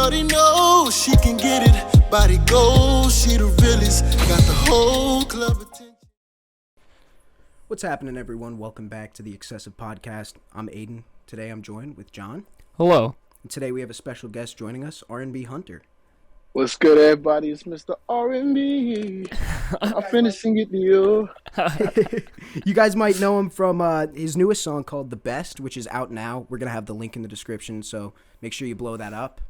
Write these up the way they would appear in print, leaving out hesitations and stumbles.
Shorty knows she can get it. Body goes, she the realest. Got the whole club attention. What's happening, everyone? Welcome back to the Excessive Podcast. I'm Aiden. Today I'm joined with John. Hello. And today we have a special guest joining us, RNB Hunter. What's good, everybody? It's Mr. RNB. I'm finishing it to you. You guys might know him from his newest song called The Best, which is out now. We're going to have the link in the description, so make sure you blow that up.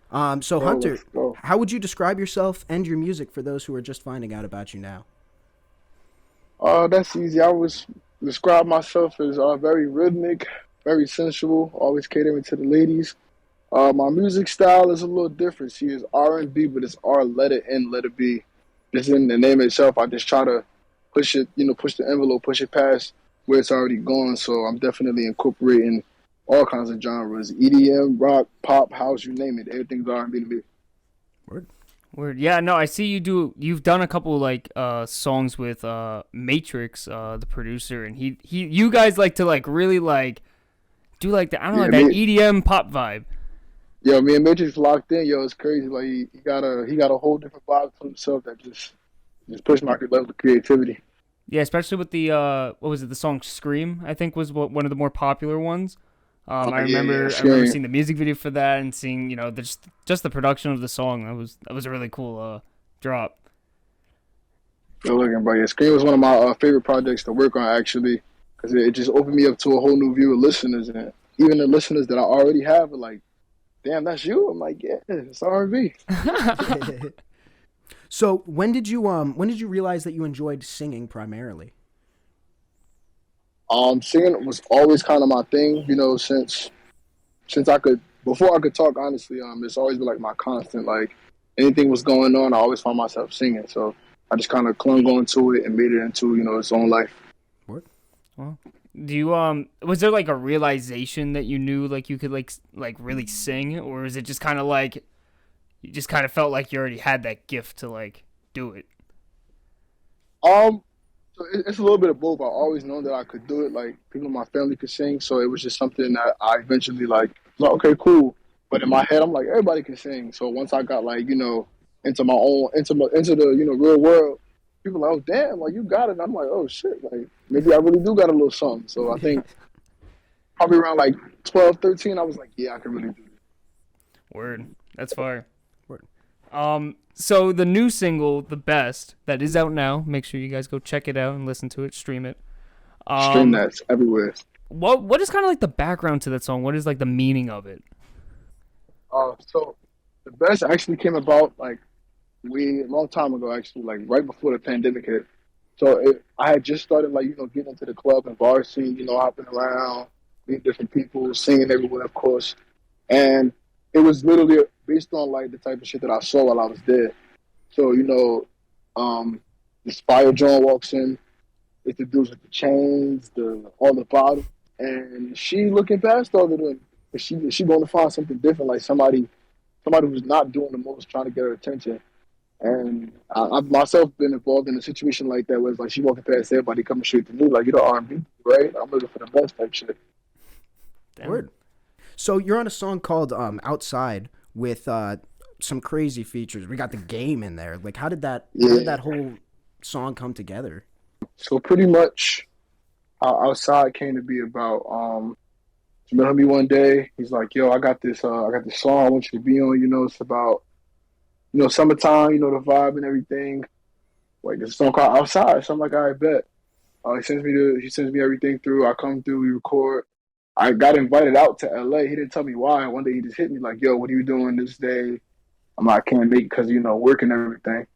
Hunter, how would you describe yourself and your music for those who are just finding out about you now? That's easy. I would describe myself as very rhythmic, very sensual, always catering to the ladies. My music style is a little different. See, it's R&B, but it's R, let it N, let it be. Just in the name itself, I just try to push it, push the envelope, push it past where it's already gone. So I'm definitely incorporating all kinds of genres, EDM, rock, pop, house, you name it. Everything's R&B to me. Word. Yeah, no, I see you've done a couple songs with Matrix, the producer, and you guys like to really do that EDM pop vibe. Yo, me and Matrix locked in. Yo, it's crazy. Like he got a whole different vibe to himself that just pushed my level of creativity. Yeah, especially with the what was it? The song "Scream" I think was one of the more popular ones. I remember seeing the music video for that and seeing just the production of the song. That was a really cool drop. Good looking, bro. Yeah, Scream was one of my favorite projects to work on actually, because it just opened me up to a whole new view of listeners, and even the listeners that I already have are like, damn, that's you. I'm like, yeah, it's R&B. So when did you realize that you enjoyed singing primarily? Singing was always kind of my thing, since before I could talk, honestly, it's always been like my constant, like anything was going on, I always found myself singing. So I just kind of clung on to it and made it into, its own life. What? Well, do you was there like a realization that you knew like you could like really sing, or is it just kind of like you just kind of felt like you already had that gift to like do it? So it's a little bit of both. I always known that I could do it. Like people in my family could sing, so it was just something that I eventually like, okay, cool. But in my head, I'm like, everybody can sing. So once I got like into the real world, people are like, oh damn, like you got it. And I'm like, oh shit, like maybe I really do got a little something. So I think probably around like 12, 13, I was like, yeah, I can really do this. Word, that's fire. Word. So the new single, The Best, that is out now. Make sure you guys go check it out and listen to it, stream it. Stream that everywhere. What is kind of like the background to that song? What is like the meaning of it? So The Best actually came about like a long time ago, actually, like right before the pandemic hit. So I had just started like, getting into the club and bar scene, hopping around, meeting different people, singing everywhere, of course. And it was literally based on like the type of shit that I saw while I was there. So, this fire John walks in, it's the dudes with the chains, all the bottles, and she looking past all of them. But she going to find something different, like somebody who's not doing the most, trying to get her attention. And I've myself been involved in a situation like that where it's like she walking past everybody coming straight to me, like, you're the R&B, right? I'm looking for the best type shit. Damn. Word. So you're on a song called Outside with some crazy features. We got the game in there. Like, how did that whole song come together? So pretty much Outside came to be about he met me one day. He's like, yo, I got this song I want you to be on. It's about summertime, the vibe and everything. Like, there's a song called Outside. So I'm like, all right, bet. He sends me everything through. I come through, we record. I got invited out to LA. He didn't tell me why. One day he just hit me like, yo, what are you doing this day? I'm like, I can't make it because, work and everything.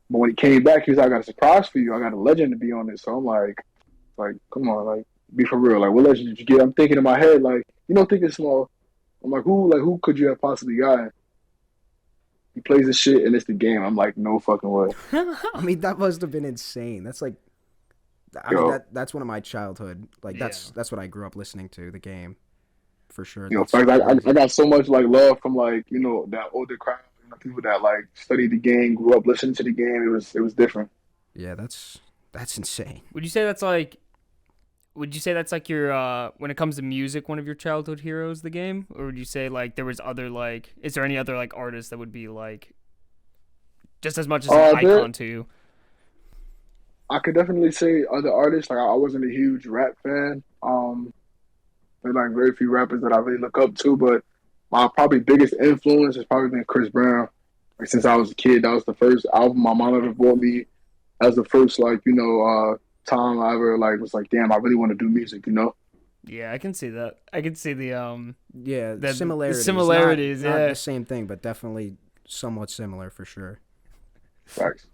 But when he came back, he was like, I got a surprise for you. I got a legend to be on it. So I'm like, come on, like, be for real. Like, what legend did you get? I'm thinking in my head, like, thinking small. I'm like, who could you have possibly gotten? He plays this shit and it's the game. I'm like, no fucking way. I mean, that must have been insane. That's like, that's one of my childhood. Like, that's what I grew up listening to, the game, for sure. In fact, I got so much like love from like that older crowd, people that like studied the game, grew up listening to the game. It was different. Yeah, that's insane. Would you say that's like would you say that's like your when it comes to music, one of your childhood heroes, the game, or would you say like there was other like, is there any other like artists that would be like just as much as an icon to you? I could definitely say other artists. Like I wasn't a huge rap fan. There's like very few rappers that I really look up to, but my probably biggest influence has probably been Chris Brown. Like since I was a kid, that was the first album my mom ever bought me. That was the first time I ever like was like, damn, I really want to do music, you know? Yeah, I can see that. I can see the similarities. The similarities, not yeah. the same thing, but definitely somewhat similar for sure. Facts.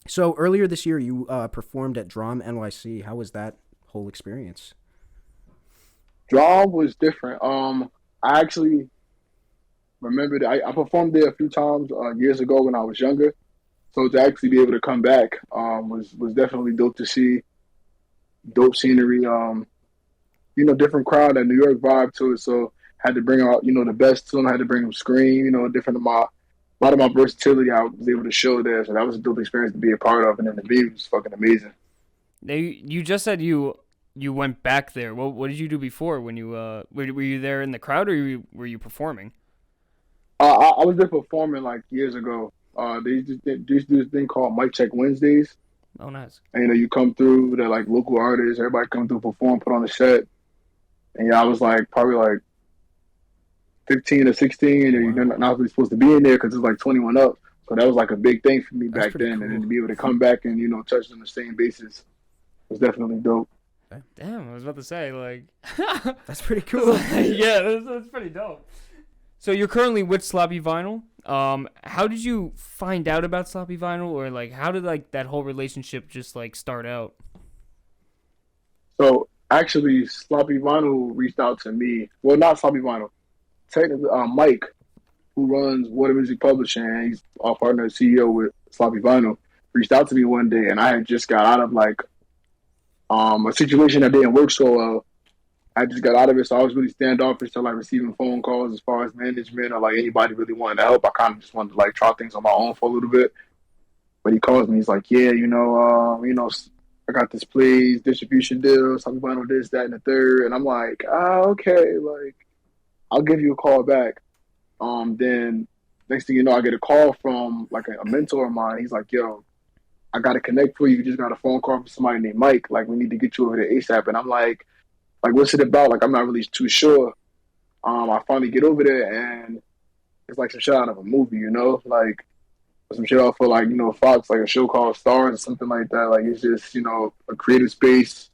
So earlier this year, you performed at Drom NYC. How was that whole experience? Drom was different. I actually remembered I performed there a few times years ago when I was younger. So to actually be able to come back was definitely dope to see. Dope scenery. Different crowd, that New York vibe to it. So had to bring out the best to them. Had to bring them Scream. A lot of my versatility I was able to show there. So that was a dope experience to be a part of. And then the beat was fucking amazing. Now, you just said you went back there. What did you do before when you were you there in the crowd, or were you performing? I was there performing like years ago. They used to do this thing called Mic Check Wednesdays. Oh, nice. And you come through, they're like local artists, everybody come through, perform, put on a set. And I was like probably like 15 or 16, and you're not really supposed to be in there because it's like 21 up. So that was like a big thing for me back then. Cool. And then to be able to come back and touch on the same basis was definitely dope. Damn, I was about to say like that's pretty cool. Yeah, that's pretty dope. So you're currently with Sloppy Vinyl. How did you find out about Sloppy Vinyl, or like how did like that whole relationship just like start out? So actually, Sloppy Vinyl reached out to me. Well, not Sloppy Vinyl. Technically, Mike, who runs Water Music Publishing, and he's our partner and CEO with Sloppy Vinyl, reached out to me one day, and I had just got out of like a situation that didn't work so well. I just got out of it, so I was really standoffish to like receiving phone calls as far as management or like anybody really wanting to help. I kind of just wanted to like try things on my own for a little bit. But he calls me, he's like, "Yeah, I got this place, distribution deal, something about this, that, and the third." And I'm like, okay, like I'll give you a call back. Then next thing you know, I get a call from like a mentor of mine. He's like, "Yo, I got to connect for you. You just got a phone call from somebody named Mike. Like, we need to get you over there ASAP." And I'm like, what's it about? Like, I'm not really too sure. I finally get over there, and it's like some shit out of a movie, like some shit off for like, Fox, like a show called Stars or something like that. Like, it's just, a creative space,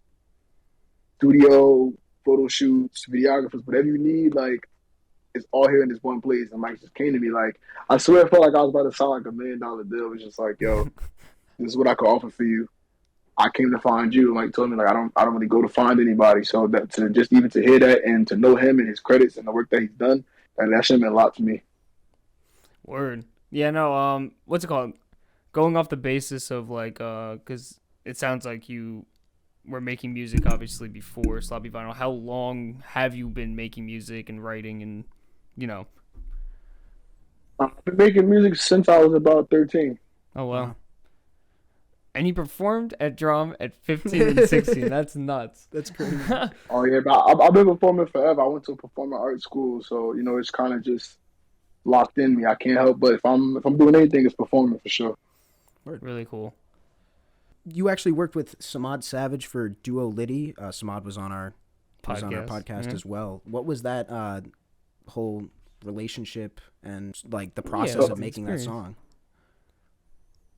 studio, photo shoots, videographers, whatever you need, like, it's all here in this one place. And Mike just came to me, like, I swear it felt like I was about to sign like $1 million deal. It was just like, yo, this is what I could offer for you. I came to find you, and like told me like I don't really go to find anybody. So that to just even to hear that and to know him and his credits and the work that he's done, that shit meant a lot to me. Word. Yeah, no, what's it called? Going off the basis of like because it sounds like you were making music obviously before Sloppy Vinyl. How long have you been making music and writing and I've been making music since I was about 13. Oh wow. And you performed at Drom at 15 and 16. That's nuts. That's crazy. Oh yeah, but I've been performing forever. I went to a performing arts school, so it's kind of just locked in me. I can't help but if I'm doing anything, it's performing for sure. Really cool. You actually worked with Samad Savage for Duo Liddy. Samad was on our podcast as well. What was that whole relationship and like the process of making that song?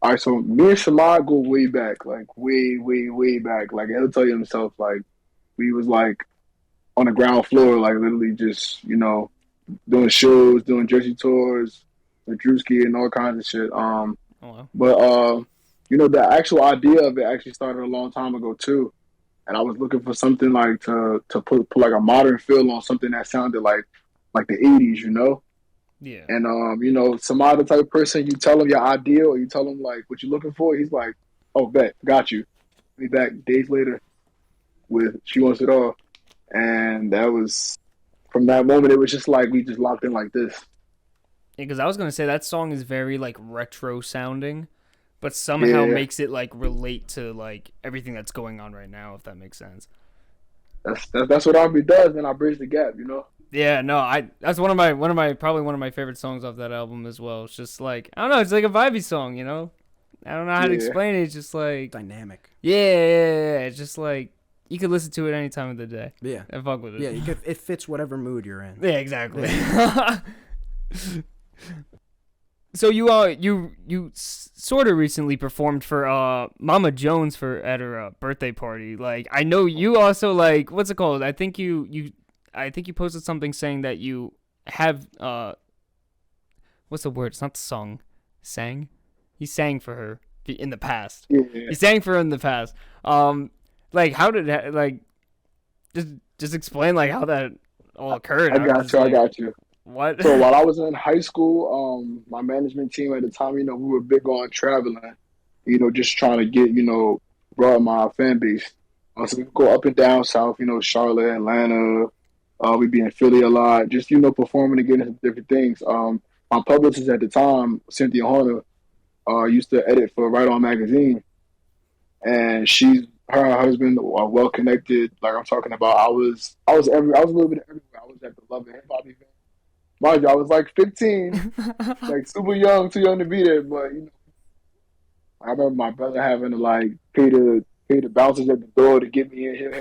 All right, so me and Samad go way back, like way, way, way back. Like he'll tell you himself, like we was like on the ground floor, like literally just doing shows, doing Jersey tours with Drewski and all kinds of shit. But the actual idea of it actually started a long time ago too, and I was looking for something like to put like a modern feel on something that sounded like the 80s, Yeah. And some other type of person, you tell him your idea or you tell him like what you're looking for, he's like, "Oh, bet, got you." Be back days later with She Wants It All, and that was from that moment. It was just like we just locked in like this. Yeah, because I was gonna say that song is very like retro sounding, but somehow makes it like relate to like everything that's going on right now, if that makes sense. That's what R&B does, and I bridge the gap, you know. Yeah, no, that's one of my favorite songs off that album as well. It's just like, I don't know, it's like a vibey song, you know. I don't know how to explain it. It's just like Dynamic. yeah. It's just like you could listen to it any time of the day. Yeah. And fuck with it. Yeah, it fits whatever mood you're in. Yeah, exactly. So you sort of recently performed for Mama Jones at her birthday party. Like, I know you also, like, what's it called? I think you posted something saying that you have what's the word? It's not the song. Sang? He sang for her in the past. Yeah. He sang for her in the past. Like, how did that, like, just explain like how that all occurred. I got you. What? So while I was in high school, my management team at the time, we were big on traveling, just trying to get, broaden my fan base. So we go up and down south, Charlotte, Atlanta. We'd be in Philly a lot, just, performing and getting into different things. My publicist at the time, Cynthia Hunter, used to edit for Right On Magazine. And her and her husband are well connected. Like I'm talking about, I was a little bit everywhere. I was at the Love and Hip Hop event. Mind you, I was like 15, like super young, too young to be there. But I remember my brother having to like pay the bouncers at the door to get me in here.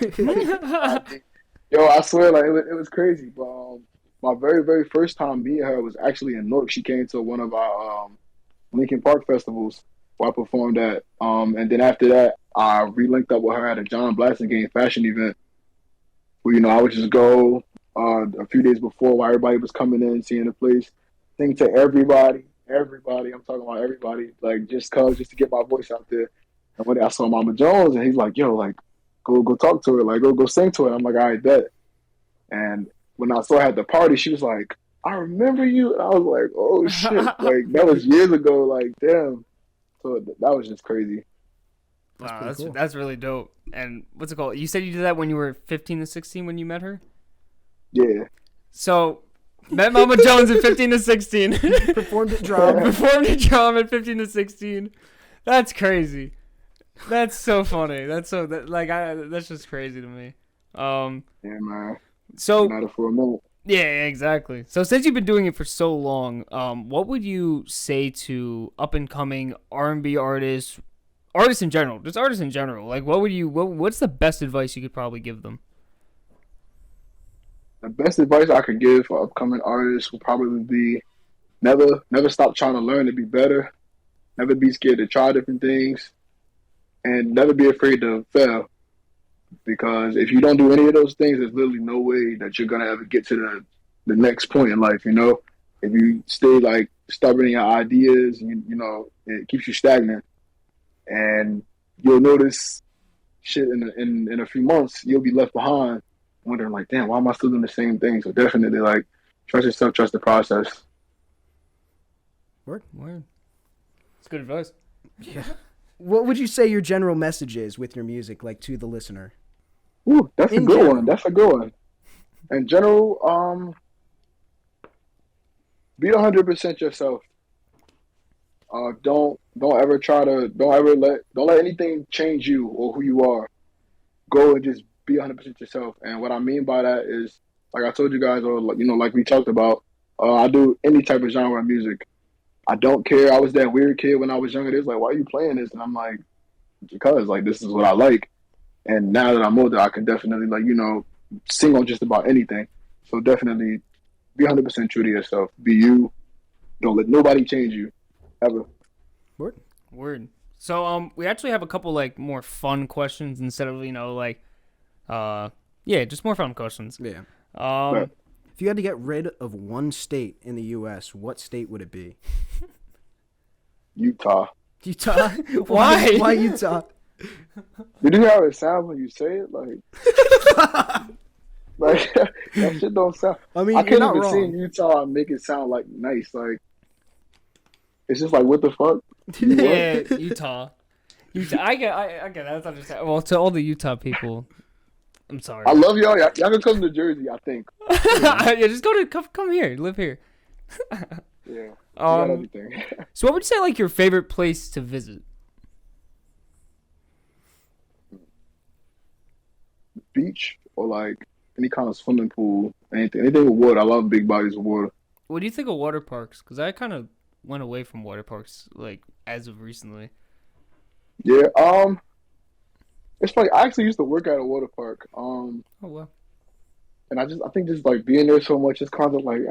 Yo, I swear, like it was crazy. But my very, very first time meeting her was actually in Newark. She came to one of our Lincoln Park festivals where I performed at. And then after that, I re-linked up with her at a John Blasingame fashion event where, I would just go a few days before while everybody was coming in, seeing the place, sing to everybody, I'm talking about everybody, like just to get my voice out there. And one day I saw Mama Jones and he's like, yo, like, go talk to her, like, go sing to her. I'm like, all right, bet. And when I saw her at the party, she was like, I remember you. And I was like, oh shit, like that was years ago, like damn. So that was just crazy. Wow, cool. That's really dope. And what's it called? You said you did that when you were 15 to 16 when you met her? Yeah. So, met Mama Jones at 15 to 16. Performed at Drom. Performed at Drom at 15 to 16. That's crazy. That's so funny. That's just crazy to me. Yeah, man. So, Matter for a minute. yeah, exactly. So since you've been doing it for so long, what would you say to up and coming R&B artists in general, just artists in general? Like, what's the best advice you could probably give them? The best advice I could give for upcoming artists would probably be never stop trying to learn to be better. Never be scared to try different things, and never be afraid to fail. Because if you don't do any of those things, there's literally no way that you're gonna ever get to the next point in life. If you stay like stubborn in your ideas, it keeps you stagnant, and you'll notice shit in a few months you'll be left behind, wondering like, damn, why am I still doing the same thing? So definitely like trust yourself, trust the process. Word. It's good advice. Yeah. What would you say your general message is with your music, like to the listener? Ooh, that's a good one. That's a good one. In general, be 100% yourself. Don't let anything change you or who you are. Go and just be 100% yourself. And what I mean by that is, like I told you guys, or like we talked about, I do any type of genre of music. I don't care. I was that weird kid when I was younger. They was like, why are you playing this? And I'm like, because like this is what I like. And now that I'm older, I can definitely sing on just about anything. So definitely be 100% true to yourself. Be you. Don't let nobody change you ever. Word. So we actually have a couple like more fun questions instead of just more fun questions. Yeah. But If you had to get rid of one state in the U.S., what state would it be? Utah. Utah? Why? Why Utah? Did you hear how it sounds when you say it? Like that shit don't sound. I mean, I you're can't not even wrong. sing Utah and make it sound like nice. Like it's just like what the fuck? Yeah, Utah. I get that's understandable. Well, to all the Utah people, I'm sorry. I love y'all. Y'all can come to Jersey, I think. Yeah, just come here, live here. Yeah. Got everything. So what would you say like your favorite place to visit? Beach, or like any kind of swimming pool, anything with water. I love big bodies of water. What do you think of water parks? Because I kind of went away from water parks like as of recently. Yeah, it's funny. I actually used to work at a water park. Oh wow. And I think just like being there so much, it's kind of like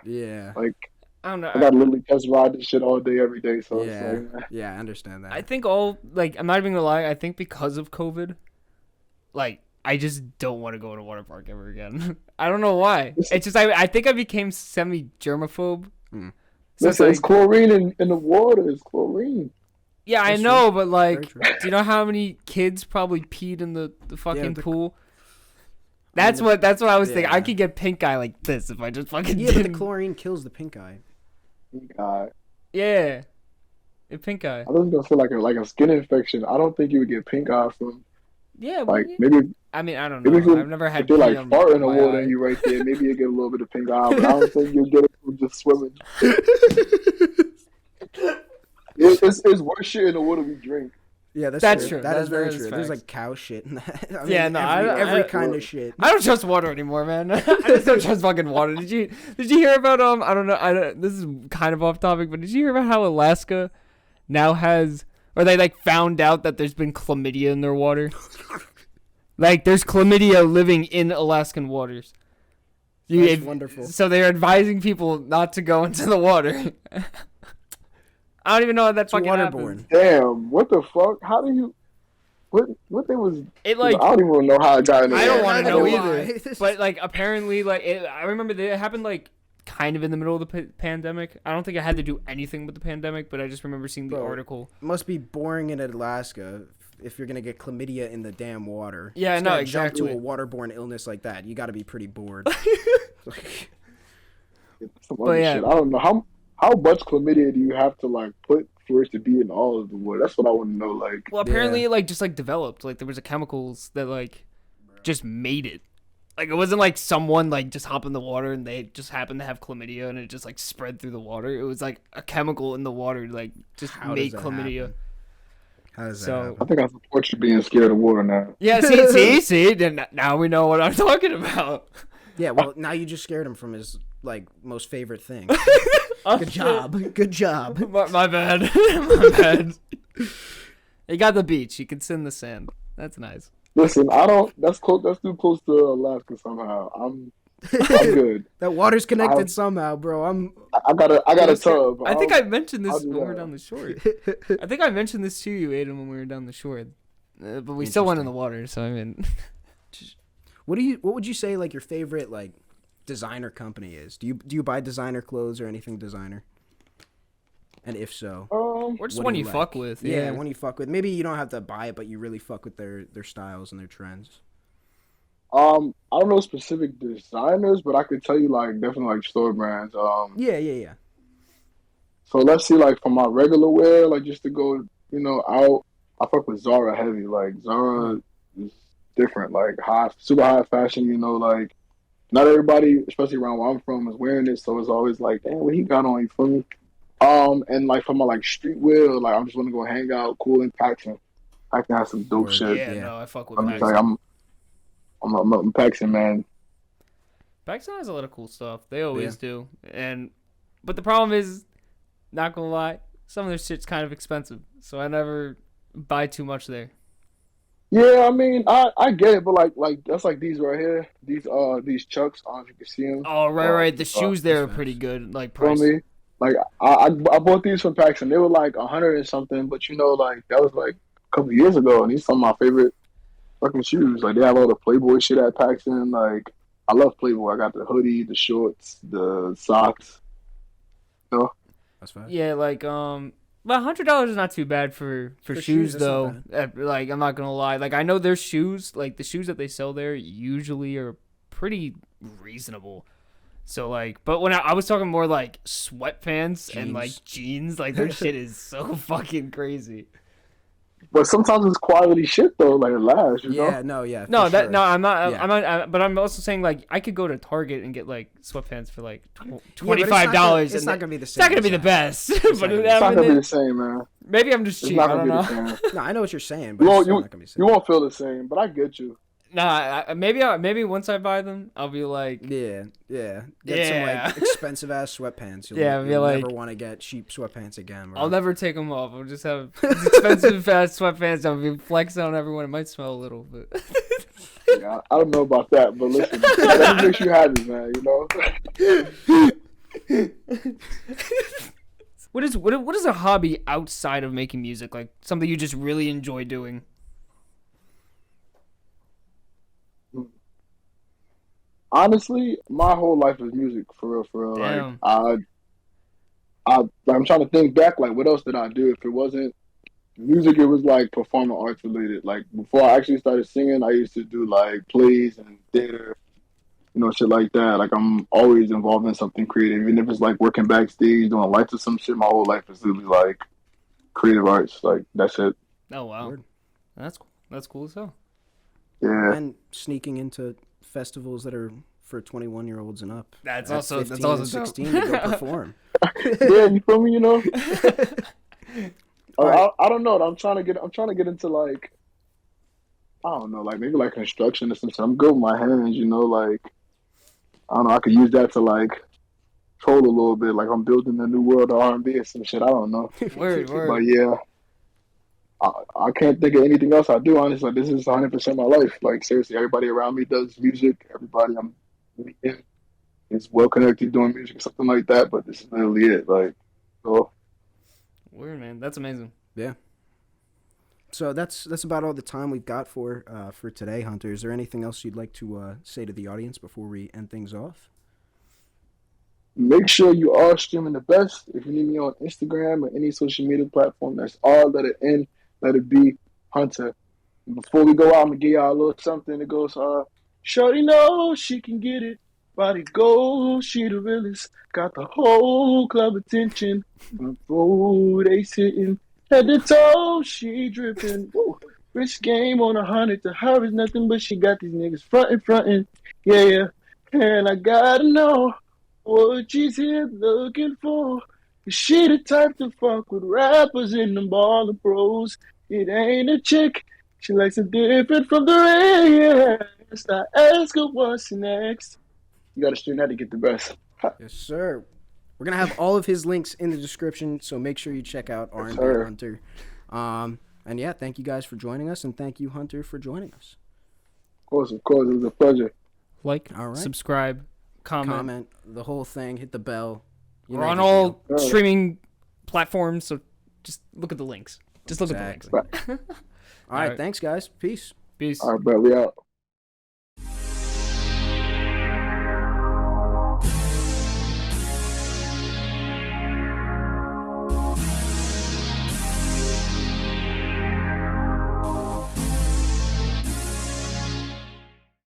Yeah. like I don't know. I gotta literally just ride this shit all day, every day. So Yeah. it's like, Yeah, I understand that. I think I'm not even gonna lie. I think because of COVID, like I just don't want to go to a water park ever again. I don't know why. It's just I think I became semi-germaphobe. Mm. So listen, it's it's chlorine in the water. It's chlorine. yeah, I That's know, true. but like, Very true. do you know how many kids probably peed in the fucking the- pool? That's what I was thinking. I Yeah. could get pink eye like this if I just fucking Yeah, but the didn't. chlorine kills the pink eye. Yeah, pink eye. I was gonna feel like a skin infection. I don't think you would get pink eye from Yeah, like but maybe I mean, I don't maybe know. I've never had if you're pee like on farting in the my water eye. and you right there, maybe you get a little bit of pink eye, but I don't think you'll get it from just swimming. It's worse shit in the water we drink. Yeah, That's true. That is very That is true. There's facts. like cow shit in that. I Yeah, mean, no, every I- kind of shit. I don't trust water anymore, man. I just don't trust fucking water. Did you hear about I don't know. This is kind of off topic, but did you hear about how Alaska now has, or they like found out that there's been chlamydia in their water? Like there's chlamydia living in Alaskan waters. That's wonderful. So they're advising people not to go into the water. I don't even know how that It's fucking waterborne. happens. Damn, what the fuck? How do you? What they was? It like I don't even know how it got in there. I don't want to know neither either. do I. But like apparently, like I remember that it happened like kind of in the middle of the pandemic. I don't think it had to do anything with the pandemic, but I just remember seeing the Bro. article. It must be boring in Alaska if you're gonna get chlamydia in the damn water. Yeah, Just no, gotta jump exactly. to a waterborne illness like that. You got to be pretty bored. Some But other yeah. shit. I don't know how much chlamydia do you have to like put for it to be in all of the water? That's what I want to know. Like, Well, apparently it like just like developed. Like there was a chemicals that like just made it. Like it wasn't like someone like just hop in the water and they just happened to have chlamydia and it just like spread through the water. It was like a chemical in the water like just How made does that chlamydia. happen? How does that So- happen? I think I support you being scared of water now. Yeah, see. Then now we know what I'm talking about. Yeah, well, now you just scared him from his like most favorite thing. Good job. Good job. My bad. My bad. You got the beach. You can sit in the sand. That's nice. Listen, I don't. That's close. That's too close to Alaska somehow. I'm good. That water's connected I'll- somehow, bro. I got a tub. I think I mentioned I'll this do when we were that. down the shore. I think I mentioned this to you, Aiden, when we were down the shore. But we still went in the water, so I mean. What would you say like your favorite like designer company is? Do you buy designer clothes or anything designer? And if so, Or just what one do you like? fuck with. Yeah, one you fuck with. Maybe you don't have to buy it, but you really fuck with their styles and their trends. I don't know specific designers, but I could tell you like definitely like store brands. Yeah. So let's see, like for my regular wear, like just to go, out. I fuck with Zara heavy. Like Zara is different, like super high fashion. Like not everybody, especially around where I'm from, is wearing it. So it's always like, damn, what he got on? You feel me? And like for my like streetwear, like I'm just want to go hang out, cool in Paxton. I can have some dope Word. shit. Yeah, Yeah. no, I fuck with I'm just Paxton. like I'm Paxton, man. Paxton has a lot of cool stuff. They always do. But the problem is, not gonna lie, some of their shit's kind of expensive. So I never buy too much there. Yeah, I mean, I get it, but like that's like these right here, these Chucks. I don't know if you can see them. Oh, right. The shoes there are that's pretty good. Like Feel price. me? Like I bought these from Paxton. They were like 100 and something, but like that was like a couple of years ago, and these are some of my favorite fucking shoes. Like they have all the Playboy shit at Paxton. Like I love Playboy. I got the hoodie, the shorts, the socks. That's fine. Yeah, like but $100 is not too bad for shoes, shoes that's though. not Like I'm not gonna lie. Like I know their shoes, like the shoes that they sell there, usually are pretty reasonable. So like, but when I was talking more like sweatpants and like jeans, like their shit is so fucking crazy. But sometimes it's quality shit though. Like it lasts, you know. Yeah, no, yeah. No, for that sure. no, I'm not. Yeah. I'm not. But I'm also saying like I could go to Target and get like sweatpants for like Yeah, but $25. It's not gonna be the It's same. not gonna be the as best. not But gonna be the It's not gonna be I mean, the same, man. maybe I'm just It's cheap. not I gonna don't be know. the same. that. No, I know what you're saying, but You it's won't still you, not gonna be the you same. won't feel the same, but I get you. Nah, maybe once I buy them, I'll be like, Yeah. Get some like expensive ass sweatpants. You'll like, never want to get cheap sweatpants again. Bro. I'll never take them off. I'll just have expensive ass sweatpants. I'll be flexing on everyone. It might smell a little, but Yeah, I don't know about that, but listen, that makes you happy, man. What is a hobby outside of making music? Like something you just really enjoy doing? Honestly, my whole life is music, for real, for real. Damn. Like, I'm trying to think back, like, what else did I do? If it wasn't music, it was, like, performing arts related. Like, before I actually started singing, I used to do, like, plays and theater, shit like that. Like, I'm always involved in something creative. Even if it's, like, working backstage, doing lights or some shit, my whole life is literally, like, creative arts. Like, that's it. Oh, wow. Word. That's cool. That's cool as hell. Yeah. And sneaking into festivals that are for 21-year-olds and up. That's At also 15 that's also and dope. 16 to go perform. Yeah, you feel me, Alright. I don't know. I'm trying to get into, like, I don't know, like, maybe, like, construction or something. I'm good with my hands, like, I don't know, I could use that to, like, troll a little bit. Like, I'm building a new world of R&B or some shit. I don't know. Word. But, yeah, I can't think of anything else I do, honestly. Like, this is 100% my life. Like, seriously, everybody around me does music. Everybody I'm meeting is well-connected doing music or something like that. But this is literally it. Like, so. Word, man. That's amazing. Yeah. So that's about all the time we've got for today, Hunter. Is there anything else you'd like to say to the audience before we end things off? Make sure you are streaming the best. If you need me on Instagram or any social media platform, that's all, let it N, let it be Hunter. And before we go out, I'm going to give y'all a little something that goes, shorty knows she can get it. Body goes, she the realest. Got the whole club attention. Oh, they sitting. Head to toe, she dripping. Woo. Rich game on 100 to her is nothing, but she got these niggas frontin'. Yeah. And I gotta know what she's here looking for. Is she the type to fuck with rappers in the ball of pros? It ain't a chick. She likes it different from the rest. I ask her what's next. You gotta stream that to get the best. Yes, sir. We're going to have all of his links in the description, so make sure you check out Yes, RNB sir. Hunter. And yeah, thank you guys for joining us, and thank you, Hunter, for joining us. Of course, it was a pleasure. Like, All right. subscribe, comment. The whole thing, hit the bell. You We're know on the all deal. streaming platforms, so just look at the links. Just look at the links. Exactly. All right, thanks, guys. Peace. Peace. All right, but we out.